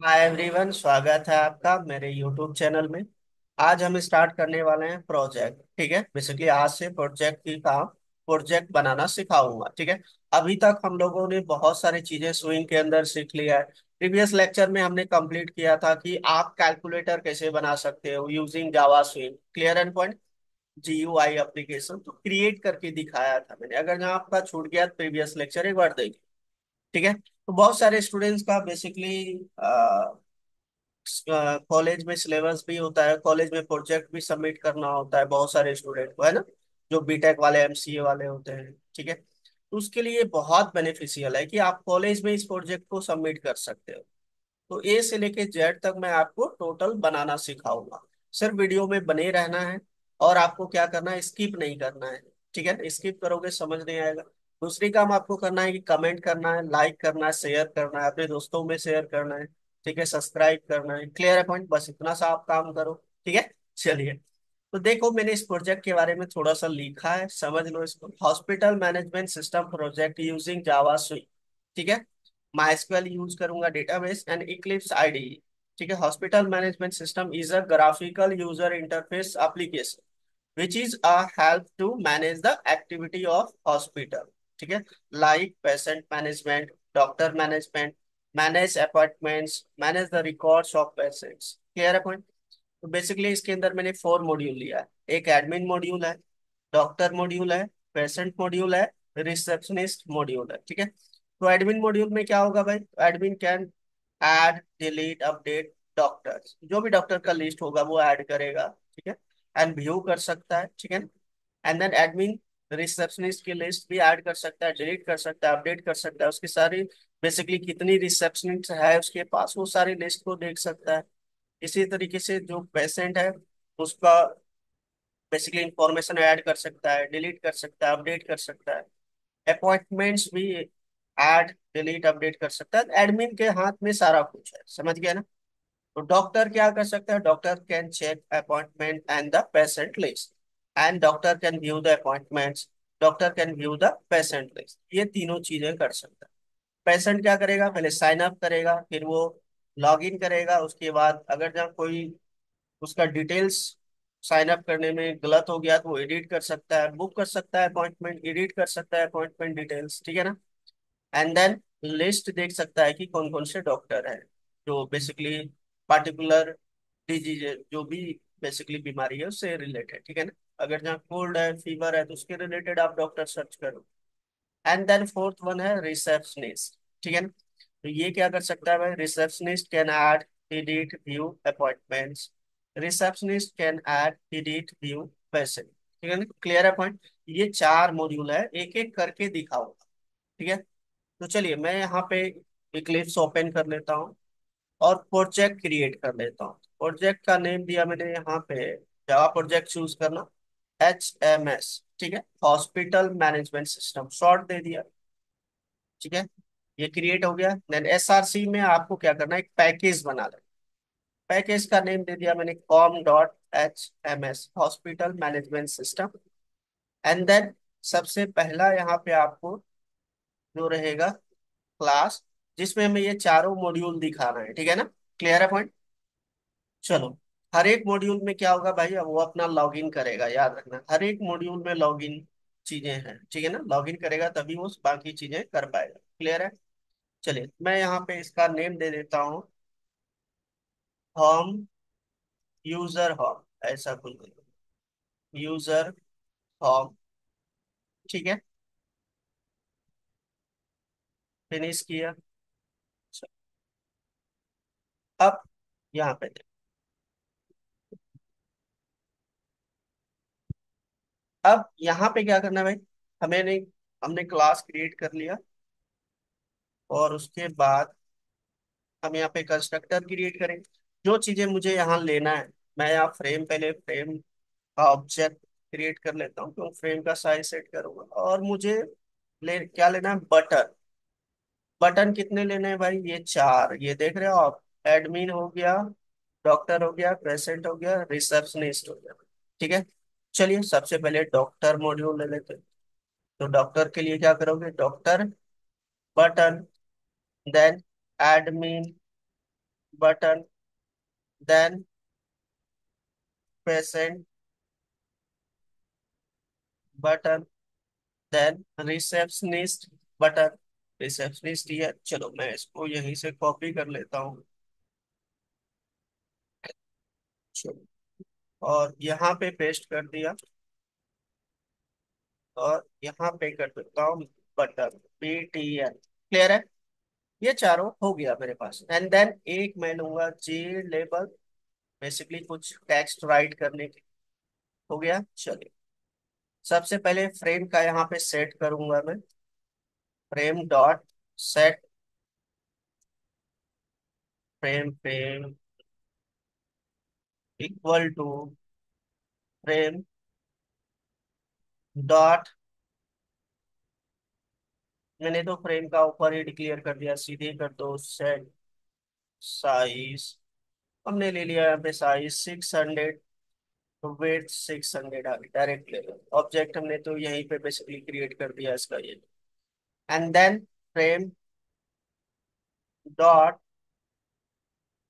Hi everyone, स्वागत है आपका मेरे यूट्यूब चैनल में। आज हम स्टार्ट करने वाले हैं प्रोजेक्ट। ठीक है, बेसिकली आज से प्रोजेक्ट की काम प्रोजेक्ट बनाना सिखाऊंगा। ठीक है। अभी तक हम लोगों ने बहुत सारी चीजें स्विंग के अंदर सीख लिया है। प्रीवियस लेक्चर में हमने कंप्लीट किया था कि आप कैलकुलेटर कैसे बना सकते हो using Java swing. Clear and point. GUI application तो क्रिएट करके दिखाया था मैंने। अगर जहाँ आपका छूट गया प्रीवियस लेक्चर एक बार देखिए। ठीक है। तो बहुत सारे स्टूडेंट्स का बेसिकली कॉलेज में सिलेबस भी होता है, कॉलेज में प्रोजेक्ट भी सबमिट करना होता है बहुत सारे स्टूडेंट को, है ना। जो बीटेक वाले एमसीए वाले होते हैं। ठीक है। तो उसके लिए बहुत बेनिफिशियल है कि आप कॉलेज में इस प्रोजेक्ट को सबमिट कर सकते हो। तो ए से लेके जेड तक मैं आपको टोटल बनाना सिखाऊंगा। सिर्फ वीडियो में बने रहना है। और आपको क्या करना है, स्किप नहीं करना है। ठीक है, स्किप करोगे समझ नहीं आएगा। दूसरी काम आपको करना है कि कमेंट करना है, लाइक करना है, शेयर करना है, अपने दोस्तों में शेयर करना है। ठीक है, सब्सक्राइब करना है। क्लियर है पॉइंट, बस इतना सा आप काम करो। ठीक है। चलिए। तो देखो, मैंने इस प्रोजेक्ट के बारे में थोड़ा सा लिखा है, समझ लो इसको। Hospital management system project using Java swing. ठीक है। MySQL यूज करूंगा, डेटाबेस एंड इक्लिप्स IDE। ठीक है। Hospital management system is a graphical user interface application which is a help to manage the activity of hospital। ठीक है। like patient management, doctor management, manage appointments, manage the records of patients। Clear है point. तो basically इसके अंदर मैंने 4 module लिया है। एक एडमिन मॉड्यूल है, डॉक्टर मॉड्यूल है, पेशेंट मॉड्यूल है, रिसेप्शनिस्ट मॉड्यूल है। ठीक है। तो एडमिन मॉड्यूल में क्या होगा भाई, admin can add delete update doctors. जो भी डॉक्टर का लिस्ट होगा वो ऐड करेगा। ठीक है। एंड व्यू कर सकता है। ठीक है। एंड देन एडमिन रिसेप्शनिस्ट की लिस्ट भी ऐड कर सकता है, डिलीट कर सकता है, अपडेट कर सकता है। उसकी सारी बेसिकली कितनी रिसेप्शनिस्ट है उसके पास, वो सारी लिस्ट को देख सकता है। इसी तरीके से जो पेशेंट है उसका बेसिकली इंफॉर्मेशन ऐड कर सकता है, डिलीट कर सकता है, अपडेट कर सकता है। अपॉइंटमेंट्स भी ऐड डिलीट अपडेट कर सकता है। एडमिन के हाथ में सारा कुछ है, समझ गया ना। तो डॉक्टर क्या कर सकता है, doctor can check appointment and the patient list and doctor can view the appointments, doctor can view the patient list. ये तीनों चीजें कर सकता है। पेशेंट क्या करेगा, पहले साइन अप करेगा, फिर वो लॉग इन करेगा। उसके बाद अगर जब कोई उसका डिटेल्स साइन अप करने में गलत हो गया तो वो एडिट कर सकता है, बुक कर सकता है अपॉइंटमेंट, एडिट कर सकता है अपॉइंटमेंट डिटेल्स। ठीक है ना। एंड देन लिस्ट देख सकता है कि कौन कौन से डॉक्टर है जो बेसिकली पार्टिकुलर डिजीज, जो भी बेसिकली बीमारी है उससे रिलेटेड। ठीक है ना। अगर जहाँ कोल्ड है, फीवर है, तो उसके रिलेटेड आप डॉक्टर सर्च करो। एंड देन फोर्थ वन है रिसेप्शनिस्ट। ठीक है ना। तो ये क्या कर सकता है भाई, receptionist can add edit view appointments, receptionist can add edit view patient. ठीक है ना। क्लियर है पॉइंट। ये 4 मॉड्यूल है, एक एक करके दिखाऊंगा। ठीक है। तो चलिए मैं यहाँ पे इक्लिप्स ओपन कर लेता हूँ और प्रोजेक्ट क्रिएट कर लेता हूँ। प्रोजेक्ट का नेम दिया मैंने यहाँ पे, जावा प्रोजेक्ट चूज करना, HMS। ठीक है, हॉस्पिटल मैनेजमेंट सिस्टम शॉर्ट दे दिया। ठीक है। ये क्रिएट हो गया। देन SRC में आपको क्या करना है, एक पैकेज बना लेना। पैकेज का नेम दे दिया मैंने com.hms, hospital management system. And then सबसे पहला यहाँ पे आपको जो रहेगा क्लास, जिसमें हमें ये चारों मॉड्यूल दिखाना है। ठीक है ना। क्लियर है पॉइंट। चलो। हर एक मॉड्यूल में क्या होगा भाई, अब वो अपना लॉगिन करेगा, याद रखना हर एक मॉड्यूल में लॉगिन चीजें हैं। ठीक है ना, लॉगिन करेगा तभी वो बाकी चीजें कर पाएगा। क्लियर है। चलिए मैं यहाँ पे इसका नेम दे देता हूँ, होम, यूजर होम, ऐसा कुछ यूजर होम। ठीक है। फिनिश किया। अब यहाँ पे देख। अब यहाँ पे क्या करना है भाई, हमें नहीं, हमने क्लास क्रिएट कर लिया और उसके बाद हम यहाँ पे कंस्ट्रक्टर क्रिएट करेंगे। जो चीजें मुझे यहाँ लेना है, मैं यहाँ फ्रेम, पहले फ्रेम का ऑब्जेक्ट क्रिएट कर लेता हूँ, तो फ्रेम का साइज सेट करूंगा। और मुझे क्या लेना है, बटन। बटन कितने लेने हैं भाई, ये 4, ये देख रहे हो आप। एडमिन हो गया, डॉक्टर हो गया, पेशेंट हो गया, रिसेप्शनिस्ट हो गया। ठीक है। चलिए सबसे पहले डॉक्टर मॉड्यूल ले लेते हैं। तो डॉक्टर के लिए क्या करोगे, doctor button, then admin, button, then patient button, then receptionist button. Receptionist ही है, चलो मैं इसको यहीं से कॉपी कर लेता हूँ। चलो, और यहाँ पे पेस्ट कर दिया, और यहाँ पे कर देता हूँ बटन, BTN। क्लियर है? ये चारों हो गया मेरे पास। एंड देन एक मैं लूंगा जे लेबल, बेसिकली कुछ टेक्स्ट राइट करने की। हो गया, चलिए। सबसे पहले फ्रेम का यहाँ पे सेट करूंगा मैं। Frame dot set, frame equal to frame dot, मैंने तो फ्रेम का ऊपर ही डिक्लेयर कर दिया, सीधे कर दो सेट साइज। हमने ले लिया यहाँ पे साइज 600, तो वेट 600 आ गई, डायरेक्ट ले लो। ऑब्जेक्ट हमने तो यहीं पे बेसिकली क्रिएट कर दिया इसका ये। And then frame dot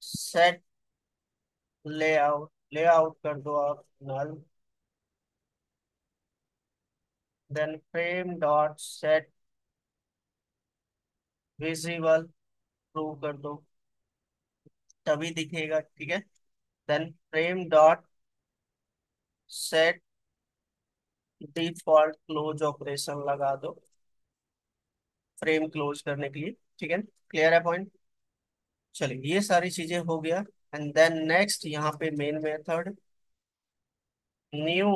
set layout, layout कर दो आप null. Then frame dot set visible, true कर दो, तभी दिखेगा, ठीक है। Then frame dot set default close operation लगा दो, फ्रेम क्लोज करने के लिए, ठीक है। क्लियर है पॉइंट? चलिए, ये सारी चीजें हो गया। एंड देन नेक्स्ट यहाँ पे main method, new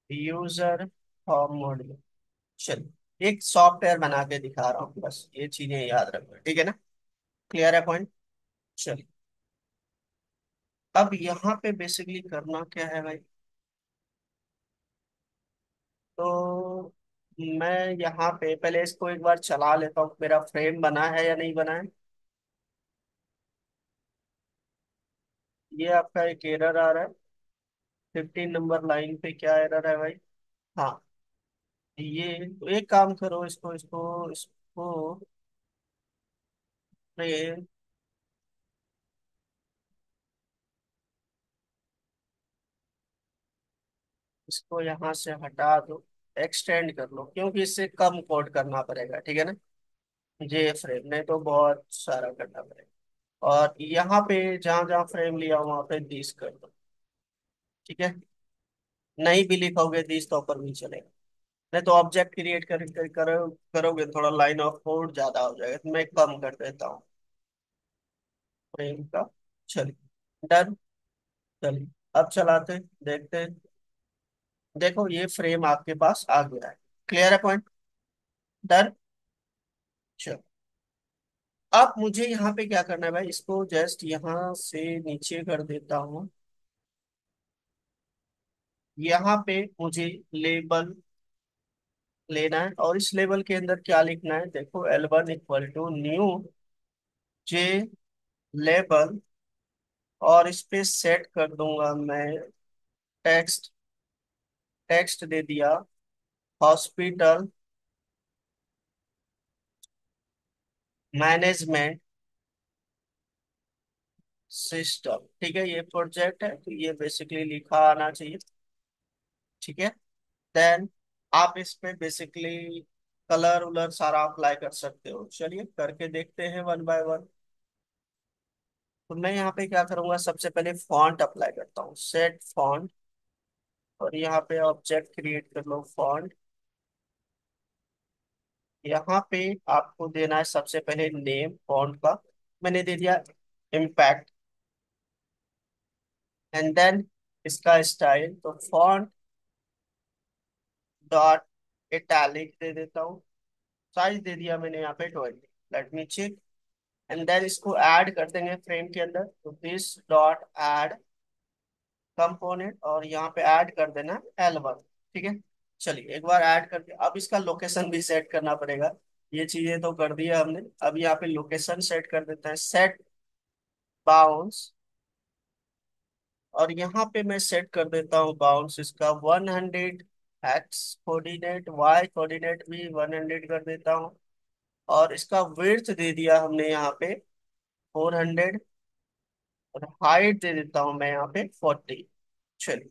user form module. चलिए, एक सॉफ्टवेयर बना के दिखा रहा हूँ, बस ये चीजें याद रखना, ठीक है ना। क्लियर है पॉइंट? चलिए, अब यहाँ पे बेसिकली करना क्या है भाई, तो मैं यहाँ पे पहले इसको एक बार चला लेता हूँ, मेरा फ्रेम बना है या नहीं बना है। ये आपका एक एरर आ रहा है, 15 नंबर लाइन पे क्या एरर है भाई? हाँ, ये तो एक काम करो, इसको इसको इसको फ्रेम, इसको यहाँ से हटा दो, एक्सटेंड कर लो, क्योंकि इससे कम कोड करना पड़ेगा, ठीक है ना। जे फ्रेम नहीं तो बहुत सारा करना पड़ेगा। और यहाँ पे जहाँ जहाँ फ्रेम लिया वहां पे 30 कर दो, ठीक है। नहीं भी लिखोगे 30 तो ऊपर भी चलेगा। नहीं तो ऑब्जेक्ट क्रिएट करोगे, थोड़ा लाइन ऑफ कोड ज्यादा हो जाएगा, तो मैं कम कर देता हूँ फ्रेम का। चलिए, डन। चलिए, अब चलाते हैं, देखते हैं। देखो, ये फ्रेम आपके पास आ गया है। क्लियर है पॉइंट? डन। चलो, अब मुझे यहाँ पे क्या करना है भाई, इसको जस्ट यहाँ से नीचे कर देता हूँ। यहाँ पे मुझे लेबल लेना है, और इस लेबल के अंदर क्या लिखना है, देखो L1 equal to new J label, और इस पे सेट कर दूंगा मैं टेक्स्ट, टेक्स्ट दे दिया हॉस्पिटल मैनेजमेंट सिस्टम, ठीक है। ये प्रोजेक्ट है तो ये बेसिकली लिखा आना चाहिए, ठीक है। देन आप इस पे बेसिकली कलर उलर सारा अप्लाई कर सकते हो। चलिए करके देखते हैं वन बाय वन। तो मैं यहाँ पे क्या करूंगा, सबसे पहले फॉन्ट अप्लाई करता हूँ, सेट फॉन्ट, और यहाँ पे ऑब्जेक्ट क्रिएट कर लो फॉन्ट। यहाँ पे आपको देना है सबसे पहले नेम फॉन्ट का, मैंने दे दिया इम्पैक्ट। एंड देन इसका स्टाइल, तो फॉन्ट डॉट इटैलिक दे देता हूँ। साइज दे दिया मैंने यहाँ पे 20। Let me check. And then इसको ऐड कर देंगे फ्रेम के अंदर, तो दिस डॉट ऐड कंपोनेंट, और यहाँ पे ऐड कर देना L1, ठीक है। चलिए, एक बार ऐड करके अब इसका लोकेशन भी सेट करना पड़ेगा। ये चीजें तो कर दिया हमने, अब यहाँ पे लोकेशन सेट कर देते हैं, सेट बाउंस, और यहाँ पे मैं सेट कर देता हूँ बाउंस इसका 100, एक्स कोऑर्डिनेट, वाई कोऑर्डिनेट भी 100 कर देता हूँ। और इसका विड्थ दे दिया हमने यहाँ पे 400 और हाइट दे देता हूँ मैं यहाँ पे 40। चलिए,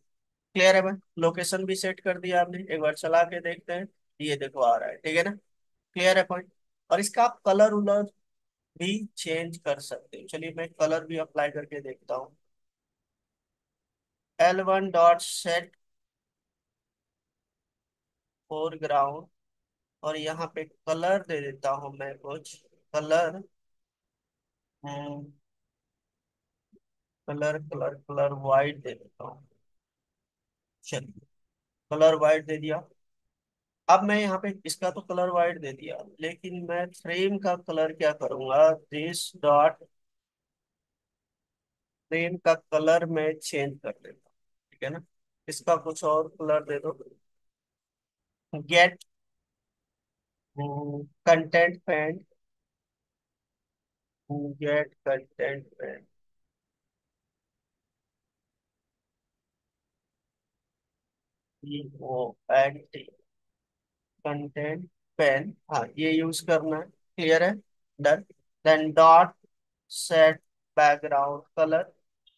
क्लियर है भाई। लोकेशन भी सेट कर दिया आपने, एक बार चला के देखते हैं। ये देखो आ रहा है, ठीक है ना। क्लियर है पॉइंट। और इसका आप कलर उलर भी चेंज कर सकते हो। चलिए मैं कलर भी अप्लाई करके देखता हूँ। L1 डॉट सेट फोरग्राउंड, और यहाँ पे कलर दे देता हूँ मैं कुछ colour. Colour colour colour white दे देता हूँ। चलिए, कलर वाइट दे दिया। अब मैं यहाँ पे इसका तो कलर वाइट दे दिया, लेकिन मैं फ्रेम का कलर क्या करूंगा, दिस डॉट फ्रेम का कलर मैं चेंज कर देता हूँ। ठीक है ना। इसका कुछ और कलर दे दो। Get content pane, get content pane, CONT content pane, हाँ ये यूज करना है। क्लियर है। Done. Then dot set background colour,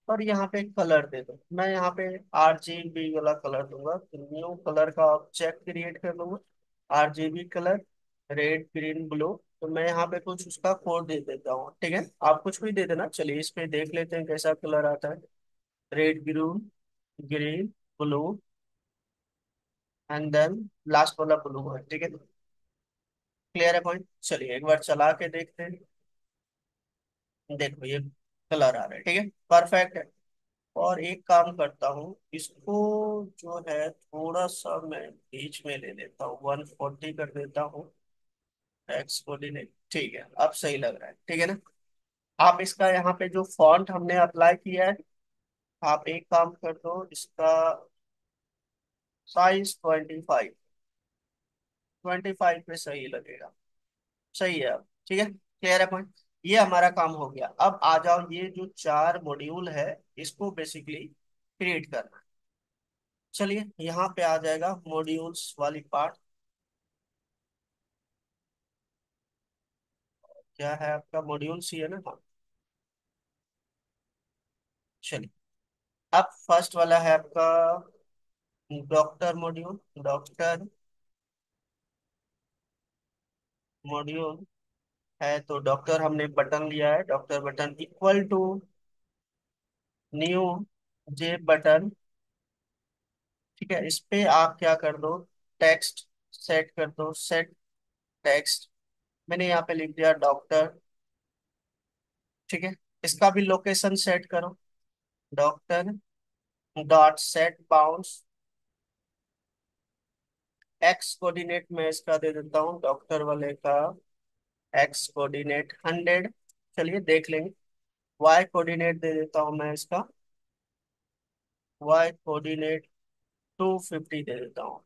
और यहाँ पे कलर दे दो। मैं यहाँ पे RGB वाला कलर दूंगा, तो न्यू कलर का ऑब्जेक्ट क्रिएट कर लूंगा। RGB colour, red green blue. तो मैं यहाँ पे कुछ उसका कोड दे देता हूँ, ठीक है। आप कुछ भी दे देना। चलिए इस पे देख लेते हैं कैसा कलर आता है। Red green, green, blue, and then last वाला ब्लू है, ठीक है। क्लियर है पॉइंट। चलिए एक बार चला के देखते हैं। देखो ये कलर आ रहा है, ठीक है, परफेक्ट है। और एक काम करता हूँ, इसको जो है थोड़ा सा मैं बीच में ले लेता हूँ, 140 कर देता हूँ। एक्स कोऑर्डिनेट, ठीक है, अब सही लग रहा है, ठीक है ना। आप इसका यहाँ पे जो फॉन्ट हमने अप्लाई किया है, आप एक काम कर दो, इसका साइज 25, 25 पे सही लगेगा। सही है अब, ठीक है, क्लियर है पॉइंट। ये हमारा काम हो गया। अब आ जाओ, ये जो चार मॉड्यूल है, इसको बेसिकली क्रिएट करना है। चलिए यहाँ पे आ जाएगा मॉड्यूल्स वाली पार्ट। क्या है आपका, मॉड्यूल्स ही है ना, हाँ। चलिए, अब फर्स्ट वाला है आपका डॉक्टर मॉड्यूल। डॉक्टर मॉड्यूल है, तो डॉक्टर हमने बटन लिया है। Doctor button equal to new J button, ठीक है। इस पे आप क्या कर दो, टेक्स्ट सेट कर दो, सेट टेक्स्ट। मैंने यहाँ पे लिख दिया डॉक्टर, ठीक है। इसका भी लोकेशन सेट करो, doctor dot set bounce x coordinate में इसका दे देता हूँ, डॉक्टर वाले का एक्स कोऑर्डिनेट 100। चलिए देख लेंगे। वाई कोऑर्डिनेट दे देता हूँ मैं इसका, वाई कोऑर्डिनेट 250 दे देता हूँ,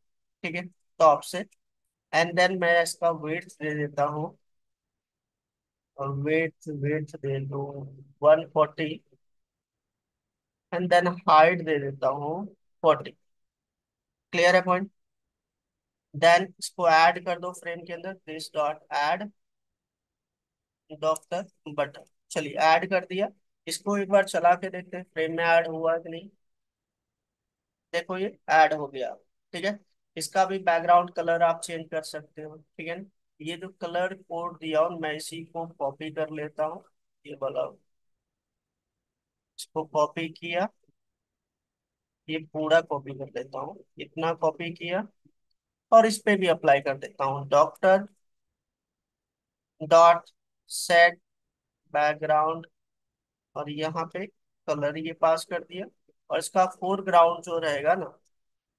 ठीक है, टॉप से। एंड देन मैं इसका वेट दे देता हूँ, और वेट वेट दे दूँ 140। एंड देन हाइट दे देता हूँ 40। क्लियर है पॉइंट। देन इसको ऐड कर दो फ्रेम के अंदर, this dot add doctor button. चलिए ऐड कर दिया। इसको एक बार चला के देखते हैं फ्रेम में ऐड हुआ है कि नहीं। देखो ये ऐड हो गया, ठीक है। इसका भी बैकग्राउंड कलर आप चेंज कर सकते हो, ठीक है ना। ये जो कलर कोड दिया हूं, मैं इसी को कॉपी कर लेता हूँ। ये वाला इसको कॉपी किया, ये पूरा कॉपी कर लेता हूँ, इतना कॉपी किया। और इस पे भी अप्लाई कर देता हूँ, डॉक्टर डॉट सेट बैकग्राउंड, और यहाँ पे कलर ये पास कर दिया। और इसका फोरग्राउंड जो रहेगा ना,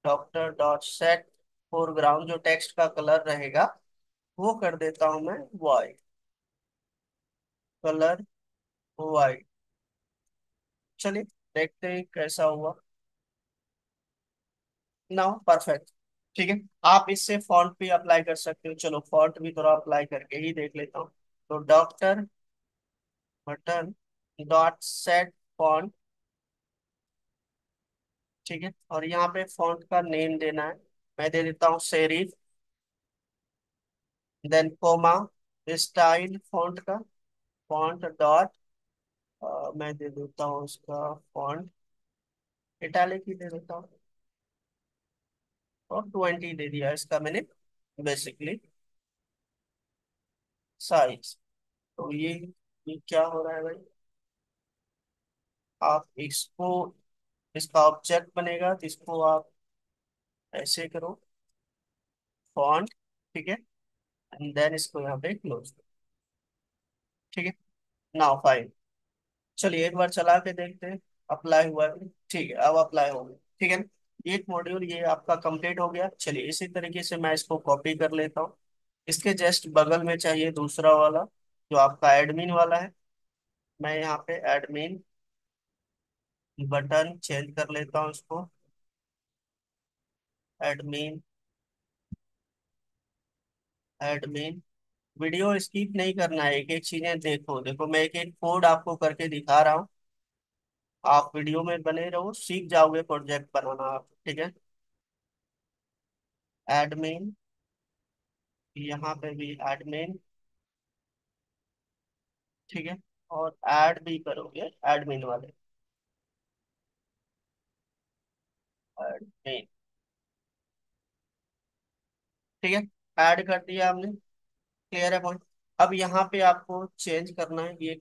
डॉक्टर डॉट सेट फोरग्राउंड, जो टेक्स्ट का कलर रहेगा वो कर देता हूं मैं वाइट, कलर वाइट। चलिए देखते हैं कैसा हुआ। नाउ परफेक्ट, ठीक है। आप इससे फॉन्ट भी अप्लाई कर सकते हो। चलो फॉन्ट भी थोड़ा अप्लाई करके ही देख लेता हूँ। तो doctor button dot set font, ठीक है। और यहाँ पे फॉन्ट का नेम देना है। मैं दे देता हूँ serif, then comma, style font का, फॉन्ट डॉट मैं दे देता हूँ इसका फॉन्ट, इटैलिक ही दे देता हूँ। और 20 दे दिया इसका मैंने बेसिकली साइज। तो ये क्या हो रहा है भाई, आप इसको, इसका ऑब्जेक्ट बनेगा तो इसको आप ऐसे करो, फॉन्ट, ठीक है, एंड देन इसको यहाँ पे क्लोज, ठीक है। नाउ फाइन, चलिए एक बार चला के देखते हैं अप्लाई हुआ है। ठीक है, अब अप्लाई हो गया, ठीक है ना। एक मॉड्यूल ये आपका कंप्लीट हो गया। चलिए इसी तरीके से मैं इसको कॉपी कर लेता हूँ। इसके जस्ट बगल में चाहिए दूसरा वाला, जो आपका एडमिन वाला है। मैं यहाँ पे एडमिन बटन चेंज कर लेता हूँ इसको, एडमिन, एडमिन। वीडियो स्किप नहीं करना है, एक एक चीजें देखो देखो, मैं एक एक कोड आपको करके दिखा रहा हूँ। आप वीडियो में बने रहो, सीख जाओगे प्रोजेक्ट बनाना आप, ठीक है। एडमिन, यहाँ पे भी एडमिन, ठीक है। और ऐड भी करोगे एडमिन वाले, एडमिन, ठीक है। ऐड कर दिया हमने, क्लियर है पॉइंट। अब यहाँ पे आपको चेंज करना है, ये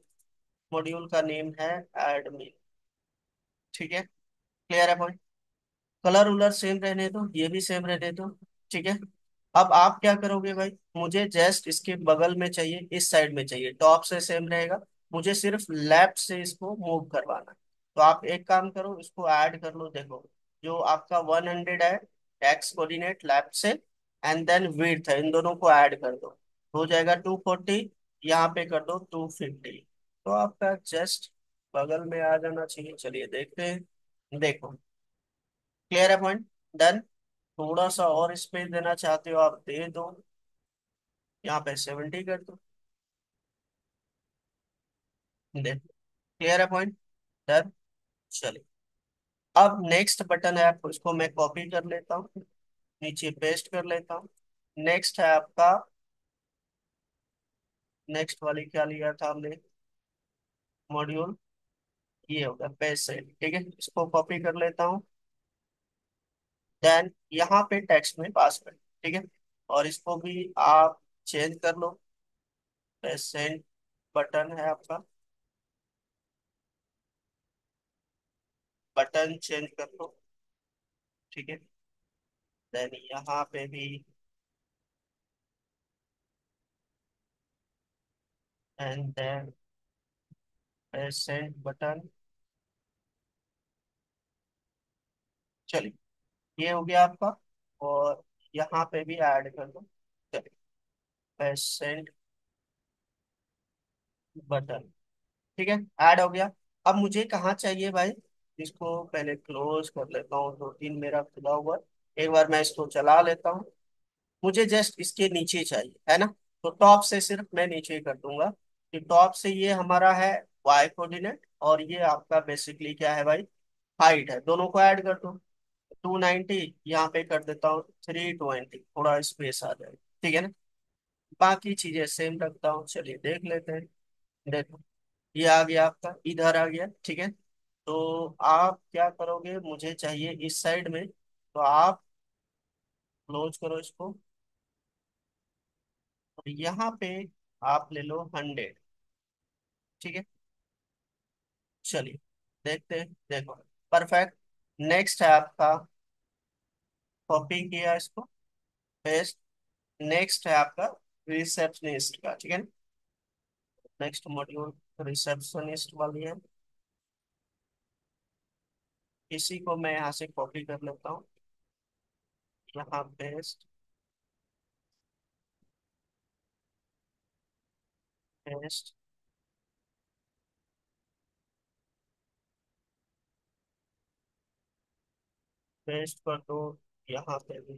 मॉड्यूल का नेम है एडमिन, ठीक है, क्लियर है पॉइंट। कलर उलर सेम रहने दो, ये भी सेम रहने दो, ठीक है। अब आप क्या करोगे भाई, मुझे जस्ट इसके बगल में चाहिए, इस साइड में चाहिए, टॉप से सेम रहेगा, मुझे सिर्फ लेफ्ट से इसको मूव करवाना है। तो आप एक काम करो, इसको ऐड कर लो, देखो जो आपका 100 है एक्स कोऑर्डिनेट लेफ्ट से, एंड देन विड्थ है, इन दोनों को ऐड कर दो, हो जाएगा 240। यहाँ पे कर दो 250, तो आपका जस्ट बगल में आ जाना चाहिए। चलिए देखते हैं, देखो क्लियर है पॉइंट, डन। थोड़ा सा और स्पेस देना चाहते हो आप दे दो, यहाँ पे 70 कर दो, दे, क्लियर है पॉइंट, डन। चलिए अब नेक्स्ट बटन है, आपको इसको मैं कॉपी कर लेता हूँ, नीचे पेस्ट कर लेता हूँ। नेक्स्ट है आपका, नेक्स्ट वाली क्या लिया था हमने मॉड्यूल, ये होगा पेज सेट, ठीक है, इसको कॉपी कर लेता हूँ। देन यहाँ पे टेक्स्ट में पास कर, ठीक है। और इसको भी आप चेंज कर लो, पेज सेट बटन है आपका, बटन चेंज कर लो, ठीक है। देन यहाँ पे भी एंड देन सेंड बटन, चलिए ये हो गया आपका। और यहाँ पे भी ऐड कर दो, चलिए सेंड बटन, ठीक है, ऐड हो गया। अब मुझे कहाँ चाहिए भाई, इसको पहले क्लोज कर लेता हूँ, दो तीन मेरा खुला हुआ है। एक बार मैं इसको चला लेता हूँ, मुझे जस्ट इसके नीचे चाहिए है ना। तो टॉप से सिर्फ मैं नीचे कर दूंगा, कि टॉप से ये हमारा है वाई कोऑर्डिनेट, और ये आपका बेसिकली क्या है भाई, हाइट है, दोनों को ऐड कर दो। 290 यहाँ पे कर देता हूँ, 320, थोड़ा स्पेस आ जाए, ठीक है ना। बाकी चीजें सेम रखता हूँ, चलिए देख लेते हैं। देखो ये आ गया आपका, इधर आ गया, ठीक है। तो आप क्या करोगे, मुझे चाहिए इस साइड में, तो आप क्लोज करो इसको, और यहाँ पे आप ले लो 100, ठीक है। चलिए देखते हैं, देखो परफेक्ट। नेक्स्ट है आपका, कॉपी किया इसको, पेस्ट। नेक्स्ट है आपका रिसेप्शनिस्ट का, ठीक है। नेक्स्ट मॉड्यूल रिसेप्शनिस्ट वाली है, इसी को मैं यहाँ से कॉपी कर लेता हूँ, यहाँ पेस्ट, पेस्ट, पेस्ट कर दो, यहाँ पे भी।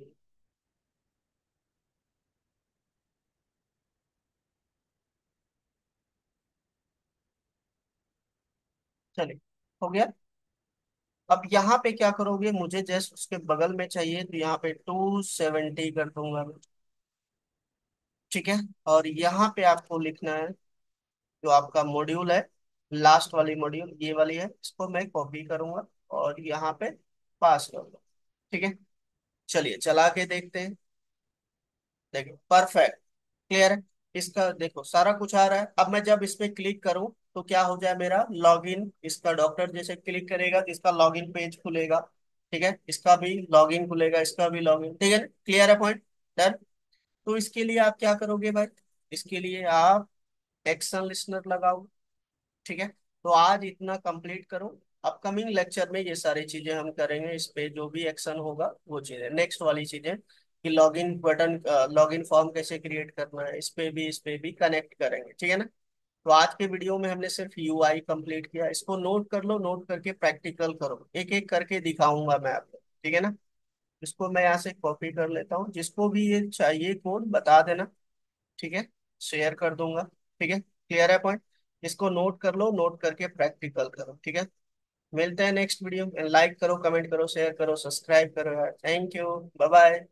चलिए हो गया। अब यहाँ पे क्या करोगे, मुझे जस्ट उसके बगल में चाहिए, तो यहाँ पे 270 कर दूंगा मैं, ठीक है। और यहाँ पे आपको लिखना है जो आपका मॉड्यूल है, लास्ट वाली मॉड्यूल ये वाली है, इसको मैं कॉपी करूंगा और यहाँ पे पास करूंगा। ठीक है, चलिए चला के देखते हैं। देखो परफेक्ट, क्लियर है। इसका देखो सारा कुछ आ रहा है। अब मैं जब इस पे क्लिक करूं तो क्या हो जाए, मेरा लॉगिन, इसका डॉक्टर जैसे क्लिक करेगा तो इसका लॉगिन पेज खुलेगा। ठीक है, इसका भी लॉगिन खुलेगा, इसका भी लॉगिन। ठीक है ना, क्लियर है पॉइंट। डन। तो इसके लिए आप क्या करोगे भाई, इसके लिए आप एक्शन लिस्नर लगाओ। ठीक है, तो आज इतना कंप्लीट करो। अपकमिंग लेक्चर में ये सारी चीजें हम करेंगे, इस पे जो भी एक्शन होगा वो चीजें, नेक्स्ट वाली चीजें कि लॉगिन बटन, लॉगिन फॉर्म कैसे क्रिएट करना है, इस पे भी कनेक्ट करेंगे। ठीक है ना। तो आज के वीडियो में हमने सिर्फ यूआई कंप्लीट किया, इसको नोट कर लो, नोट करके प्रैक्टिकल करो, एक एक करके दिखाऊंगा मैं आपको। ठीक है ना। इसको मैं यहाँ से कॉपी कर लेता हूँ, जिसको भी ये चाहिए कोड बता देना। ठीक है, शेयर कर दूंगा। ठीक है, क्लियर है पॉइंट। इसको नोट कर लो, नोट करके प्रैक्टिकल करो। ठीक है, मिलते हैं नेक्स्ट वीडियो में। लाइक करो, कमेंट करो, शेयर करो, सब्सक्राइब करो यार। Thank you, bye bye.